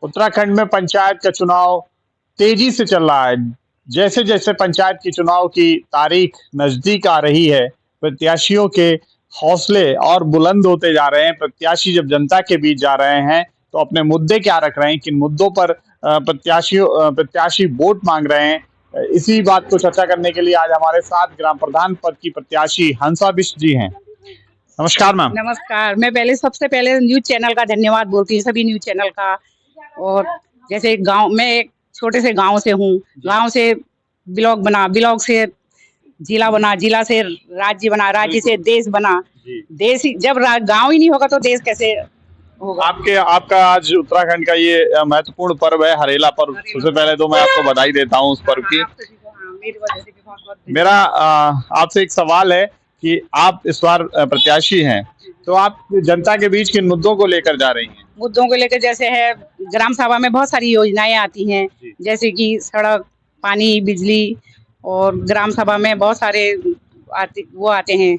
उत्तराखंड में पंचायत का चुनाव तेजी से चल रहा है। जैसे जैसे पंचायत की चुनाव की तारीख नजदीक आ रही है, प्रत्याशियों के हौसले और बुलंद होते जा रहे हैं। प्रत्याशी जब जनता के बीच जा रहे हैं तो अपने मुद्दे क्या रख रहे हैं, किन मुद्दों पर प्रत्याशी वोट मांग रहे हैं, इसी बात को चर्चा करने के लिए आज हमारे साथ ग्राम प्रधान पद की प्रत्याशी हंसा बिष्ट जी हैं। नमस्कार मैम। नमस्कार। मैं सबसे पहले न्यूज चैनल का धन्यवाद बोलती हूँ, सभी न्यूज चैनल का। और जैसे गांव, मैं एक छोटे से गांव से हूँ, गांव से ब्लॉक बना, ब्लॉक से जिला बना, जिला से राज्य बना, राज्य से देश बना। देश ही जब गांव ही नहीं होगा तो देश कैसे होगा। आपका आज उत्तराखंड का ये महत्वपूर्ण पर्व है, हरेला पर्व। सबसे पहले तो मैं आपको बधाई देता हूँ उस पर्व की। मेरा आपसे एक सवाल है कि आप इस बार प्रत्याशी हैं, तो आप जनता के बीच किन मुद्दों को लेकर जा रही हैं? मुद्दों को लेकर जैसे है, ग्राम सभा में बहुत सारी योजनाएं आती हैं, जैसे कि सड़क, पानी, बिजली, और ग्राम सभा में बहुत सारे आते हैं।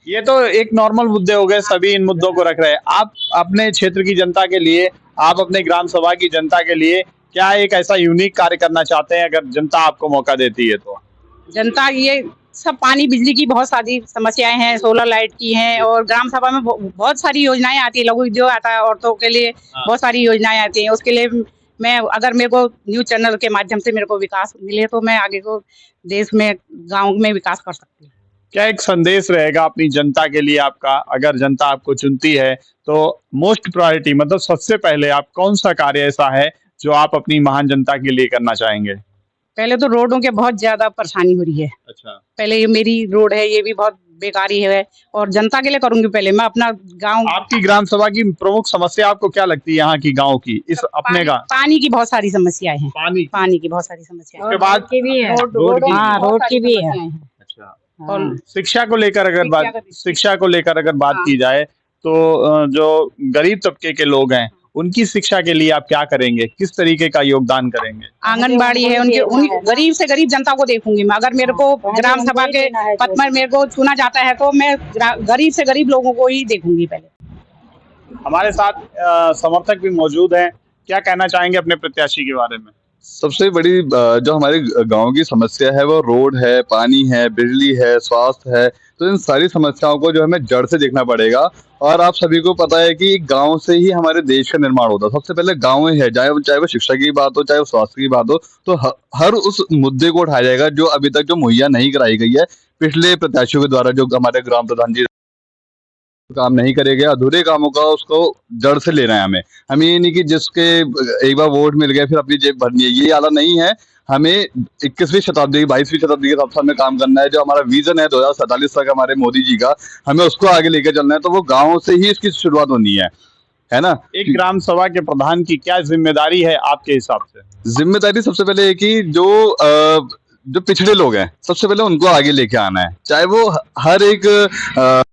ये तो एक नॉर्मल मुद्दे हो गए, सभी इन मुद्दों को रख रहे हैं। आप अपने क्षेत्र की जनता के लिए, आप अपने ग्राम सभा की जनता के लिए क्या एक ऐसा यूनिक कार्य करना चाहते हैं, अगर जनता आपको मौका देती है तो? जनता ये सब पानी, बिजली की बहुत सारी समस्याएं हैं, सोलर लाइट की हैं, और ग्राम सभा में बहुत सारी योजनाएं आती है। लघु उद्योग आता है, औरतों के लिए बहुत सारी योजनाएं आती हैं। उसके लिए मैं, अगर मेरे को न्यूज चैनल के माध्यम से मेरे को विकास मिले तो मैं आगे को देश में, गाँव में विकास कर सकती हूँ। क्या एक संदेश रहेगा अपनी जनता के लिए आपका, अगर जनता आपको चुनती है तो मोस्ट प्रायोरिटी, मतलब सबसे पहले आप कौन सा कार्य ऐसा है जो आप अपनी महान जनता के लिए करना चाहेंगे? पहले तो रोडों के बहुत ज्यादा परेशानी हो रही है। अच्छा। पहले ये मेरी रोड है, ये भी बहुत बेकारी है, और जनता के लिए करूंगी। पहले मैं अपना गांव। आपकी ग्राम सभा की प्रमुख समस्या आपको क्या लगती है यहाँ की, गांव की, इस अपने गांव? पानी की बहुत सारी समस्याएं हैं। पानी की बहुत सारी समस्याएं। उसके बाद रोड की भी है। रोड की भी है। अच्छा। और शिक्षा को लेकर अगर बात की जाए तो जो गरीब तबके के लोग हैं, उनकी शिक्षा के लिए आप क्या करेंगे, किस तरीके का योगदान करेंगे? आंगनबाड़ी है, उन गरीब से गरीब जनता को देखूंगी मैं। अगर मेरे को ग्राम सभा के पद में मेरे को चुना जाता है तो मैं गरीब से गरीब लोगों को ही देखूंगी पहले। हमारे साथ समर्थक भी मौजूद हैं, क्या कहना चाहेंगे अपने प्रत्याशी के बारे में? सबसे बड़ी जो हमारे गांव की समस्या है वो रोड है, पानी है, बिजली है, स्वास्थ्य है। तो इन सारी समस्याओं को जो हमें जड़ से देखना पड़ेगा। और आप सभी को पता है कि गांव से ही हमारे देश का निर्माण होता है। सबसे पहले गांव ही है, चाहे वो शिक्षा की बात हो, चाहे वो स्वास्थ्य की बात हो, तो हर उस मुद्दे को उठाया जाएगा जो अभी तक जो मुहैया नहीं कराई गई है पिछले प्रत्याशियों के द्वारा। जो हमारे ग्राम प्रधान जी काम नहीं करेंगे, अधूरे कामों का उसको जड़ से लेना है हमें ये नहीं कि जिसके एक बार वोट मिल गए फिर अपनी जेब भरनी है, ये आला नहीं है। हमें 21वीं शताब्दी, 22वीं शताब्दी के साथ हमें काम करना है। जो हमारा विजन है 2047 तक हमारे मोदी जी का, हमें उसको आगे लेकर चलना है। तो वो गाँव से ही इसकी शुरुआत होनी है ना। एक ग्राम सभा के प्रधान की क्या जिम्मेदारी है आपके हिसाब से? जिम्मेदारी सबसे पहले है कि जो पिछड़े लोग हैं, सबसे पहले उनको आगे लेके आना है। चाहे वो हर एक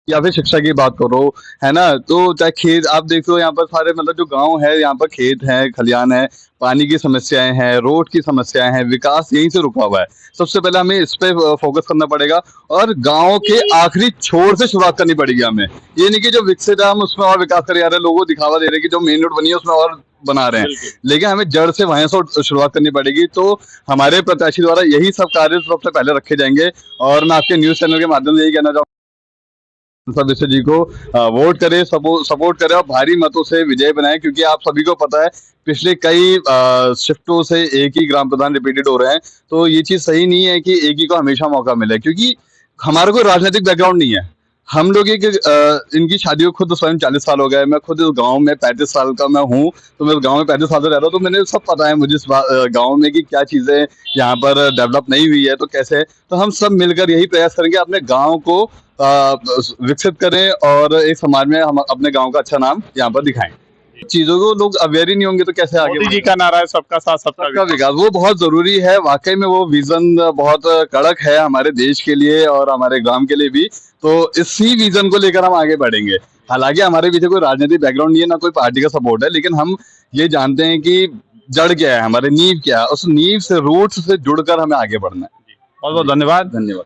या फिर शिक्षा की बात करो, है ना, तो चाहे खेत, आप देखो यहाँ पर सारे, मतलब जो गांव है यहाँ पर खेत है, खलियान है, पानी की समस्याएं हैं, रोड की समस्याएं हैं, विकास यहीं से रुका हुआ है। सबसे पहले हमें इस पे फोकस करना पड़ेगा और गांव के आखिरी छोर से शुरुआत करनी पड़ेगी हमें। ये नहीं कि जो विकसित है हम उसमें और विकास कर रहे हैं, लोगों को दिखावा दे रहे हैं कि जो मेन रोड बनी है उसमें और बना रहे हैं, लेकिन हमें जड़ से वहां से शुरुआत करनी पड़ेगी। तो हमारे प्रत्याशी द्वारा यही सब कार्य सबसे पहले रखे जाएंगे। और मैं आपके न्यूज चैनल के माध्यम से यही कहना चाहूँगा, सब जी को वोट करें, सपोर्ट करें और भारी मतों से विजय बनाएं। क्योंकि आप सभी को पता है पिछले कई शिफ्टों से एक ही ग्राम प्रधान रिपीटेड हो रहे हैं। तो ये चीज सही नहीं है कि एक ही को हमेशा मौका मिले, क्योंकि हमारा कोई राजनीतिक बैकग्राउंड नहीं है। हम लोग इनकी शादी को खुद स्वयं 40 साल हो गए। मैं खुद इस गांव में 35 साल का मैं हूँ, तो मैं इस गांव में 35 साल से रह रहा हूँ। तो मैंने सब पता है मुझे इस गांव में कि क्या चीजें यहाँ पर डेवलप नहीं हुई है, तो कैसे। तो हम सब मिलकर यही प्रयास करेंगे अपने गाँव को विकसित करें और एक समाज में हम अपने गांव का अच्छा नाम यहाँ पर दिखाएं। चीजों को लोग अवेयर ही नहीं होंगे तो कैसे आगे? मोदी जी का नारा है सबका साथ सबका विकास, वो बहुत जरूरी है। वाकई में वो विजन बहुत कड़क है हमारे देश के लिए और हमारे ग्राम के लिए भी। तो इसी विजन को लेकर हम आगे बढ़ेंगे। हालांकि हमारे पीछे कोई राजनीतिक बैकग्राउंड नहीं है, ना कोई पार्टी का सपोर्ट है, लेकिन हम ये जानते हैं कि जड़ क्या है, हमारे नींव क्या है, उस नींव से, रूट्स से जुड़कर हमें आगे बढ़ना है। बहुत बहुत धन्यवाद।